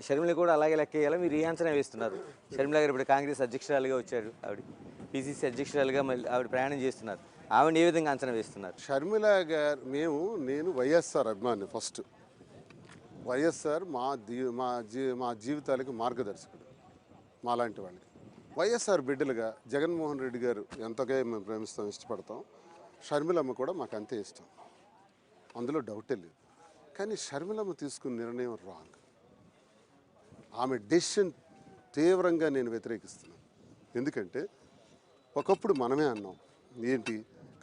షర్మిల కూడా అలాగే లెక్కేయాలా? మీరు ఏ అంచనా వేస్తున్నారు? షర్మిల గారు ఇప్పుడు కాంగ్రెస్ అధ్యక్షురాలుగా వచ్చారు. ఆవిడ పీసీసీ అధ్యక్షురాలుగా మళ్ళీ ఆవిడ ప్రయాణం చేస్తున్నారు. ఆవిడని ఏ విధంగా అంచనా వేస్తున్నారు? షర్మిల గారు నేను వైఎస్ఆర్ అభిమాని ఫస్ట్. వైఎస్ఆర్ మా జీవితాలకి మార్గదర్శకుడు మాలాంటి వాళ్ళకి. వైఎస్ఆర్ బిడ్డలుగా జగన్మోహన్ రెడ్డి గారు ఎంతగా మేము ప్రేమిస్తాం, ఇష్టపడతాం. షర్మిలమ్మ కూడా మాకు అంతే ఇష్టం, అందులో డౌటే లేదు. కానీ షర్మిలమ్మ తీసుకున్న నిర్ణయం రాంగ్. ఆమె డెసిషన్ తీవ్రంగా నేను వ్యతిరేకిస్తున్నాను. ఎందుకంటే ఒకప్పుడు మనమే అన్నాం, ఏంటి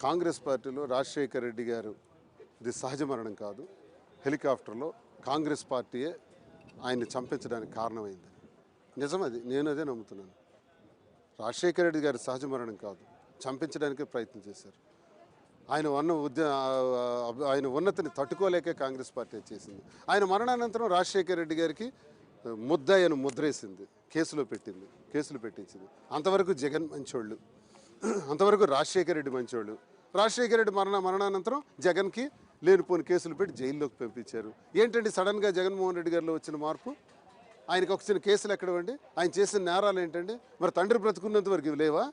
కాంగ్రెస్ పార్టీలో రాజశేఖర్ రెడ్డి గారు ఇది సహజ మరణం కాదు, హెలికాప్టర్లో కాంగ్రెస్ పార్టీయే ఆయన్ని చంపించడానికి కారణమైంది. నిజం అది, నేను అదే నమ్ముతున్నాను. రాజశేఖర రెడ్డి గారి సహజ మరణం కాదు, చంపించడానికే ప్రయత్నం చేశారు. ఆయన ఉన్నతిని తట్టుకోలేకే కాంగ్రెస్ పార్టీ చేసింది. ఆయన మరణానంతరం రాజశేఖర రెడ్డి గారికి ముద్దాయను ముద్రేసింది, కేసులు పెట్టించింది. అంతవరకు జగన్ మంచోళ్ళు, అంతవరకు రాజశేఖర రెడ్డి మంచోళ్ళు. రాజశేఖర రెడ్డి మరణానంతరం జగన్కి లేనిపోని కేసులు పెట్టి జైల్లోకి పంపించారు. ఏంటండి సడన్గా జగన్మోహన్ రెడ్డి గారిలో వచ్చిన మార్పు? ఆయనకు వచ్చిన కేసులు ఎక్కడవండి? ఆయన చేసిన నేరాలు ఏంటండి? మరి తండ్రి బ్రతుకున్నంత వరకు ఇవి లేవా?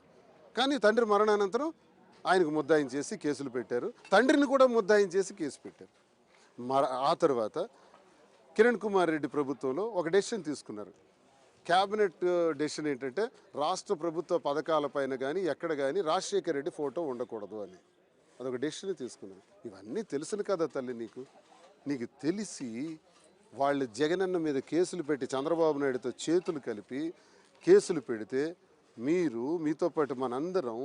కానీ తండ్రి మరణానంతరం ఆయనకు ముద్దాయం చేసి కేసులు పెట్టారు, తండ్రిని కూడా ముద్దాయం చేసి కేసు పెట్టారు. ఆ తర్వాత కిరణ్ కుమార్ రెడ్డి ప్రభుత్వంలో ఒక డెసిషన్ తీసుకున్నారు. క్యాబినెట్ డెసిషన్ ఏంటంటే రాష్ట్ర ప్రభుత్వ పథకాలపైన కానీ ఎక్కడ కానీ రాజశేఖర రెడ్డి ఫోటో ఉండకూడదు అని అదొక డెసిషన్ తీసుకున్నారు. ఇవన్నీ తెలుసును కదా తల్లి నీకు తెలిసి వాళ్ళు జగనన్న మీద కేసులు పెట్టి చంద్రబాబు నాయుడుతో చేతులు కలిపి కేసులు పెడితే మీతో పాటు మనందరం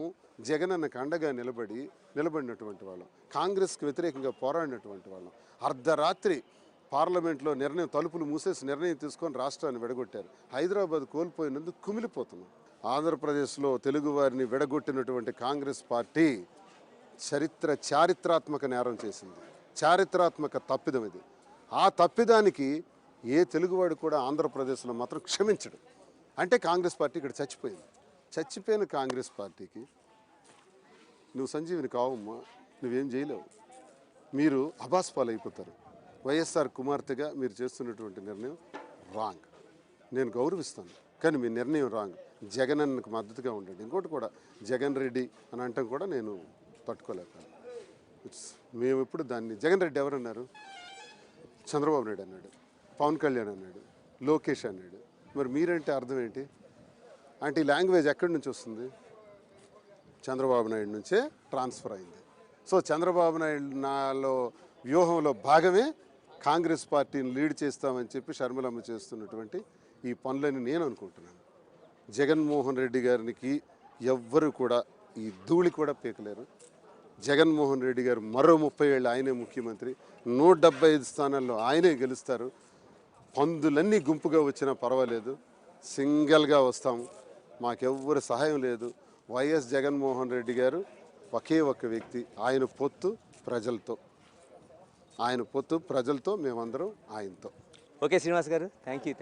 జగనన్నకు అండగా నిలబడినటువంటి వాళ్ళం, కాంగ్రెస్కి వ్యతిరేకంగా పోరాడినటువంటి వాళ్ళం. అర్ధరాత్రి పార్లమెంట్లో తలుపులు మూసేసి నిర్ణయం తీసుకొని రాష్ట్రాన్ని విడగొట్టారు. హైదరాబాద్ కోల్పోయినందుకు కుమిలిపోతున్నాం. ఆంధ్రప్రదేశ్లో తెలుగువారిని విడగొట్టినటువంటి కాంగ్రెస్ పార్టీ చారిత్రాత్మక నేరం చేసింది, చారిత్రాత్మక తప్పిదం ఇది. ఆ తప్పిదానికి ఏ తెలుగువాడు కూడా ఆంధ్రప్రదేశ్లో మాత్రం క్షమించడు. అంటే కాంగ్రెస్ పార్టీ ఇక్కడ చచ్చిపోయిన కాంగ్రెస్ పార్టీకి నువ్వు సంజీవిని కావమ్మా, నువ్వేం చేయలేవు, మీరు అబాస్పాలైపోతారు. వైఎస్ఆర్ కుమార్తెగా మీరు చేస్తున్నటువంటి నిర్ణయం రాంగ్. నేను గౌరవిస్తాను, కానీ మీ నిర్ణయం రాంగ్. జగన్ అన్నకు మద్దతుగా ఉండండి. ఇంకోటి కూడా జగన్ రెడ్డి అని అంటాం కూడా నేను తట్టుకోలేకపోయాను. మేము ఇప్పుడు దాన్ని జగన్ రెడ్డి ఎవరన్నారు? చంద్రబాబు నాయుడు అన్నాడు, పవన్ కళ్యాణ్ అన్నాడు, లోకేష్ అన్నాడు. మరి మీరంటే అర్థం ఏంటి? అంటే ఈ లాంగ్వేజ్ ఎక్కడి నుంచి వస్తుంది? చంద్రబాబు నాయుడు నుంచే ట్రాన్స్ఫర్ అయింది. సో చంద్రబాబు నాయుడు వ్యూహంలో భాగమే కాంగ్రెస్ పార్టీని లీడ్ చేస్తామని చెప్పి షర్మిలమ్మ చేస్తున్నటువంటి ఈ పనులని నేను అనుకుంటున్నాను. జగన్మోహన్ రెడ్డి గారికి ఎవ్వరు కూడా ఈ ధూళి కూడా పీకలేరు. జగన్మోహన్ రెడ్డి గారు మరో 30 ఏళ్ళు ఆయనే ముఖ్యమంత్రి, 175 స్థానాల్లో ఆయనే గెలుస్తారు. పందులన్నీ గుంపుగా వచ్చినా పర్వాలేదు, సింగిల్గా వస్తాము, మాకెవ్వరు సహాయం లేదు. వైఎస్ జగన్మోహన్ రెడ్డి గారు ఒకే ఒక్క వ్యక్తి, ఆయన పొత్తు ప్రజలతో, మేమందరం ఆయనతో. ఓకే శ్రీనివాస్ గారు, థ్యాంక్ యూ.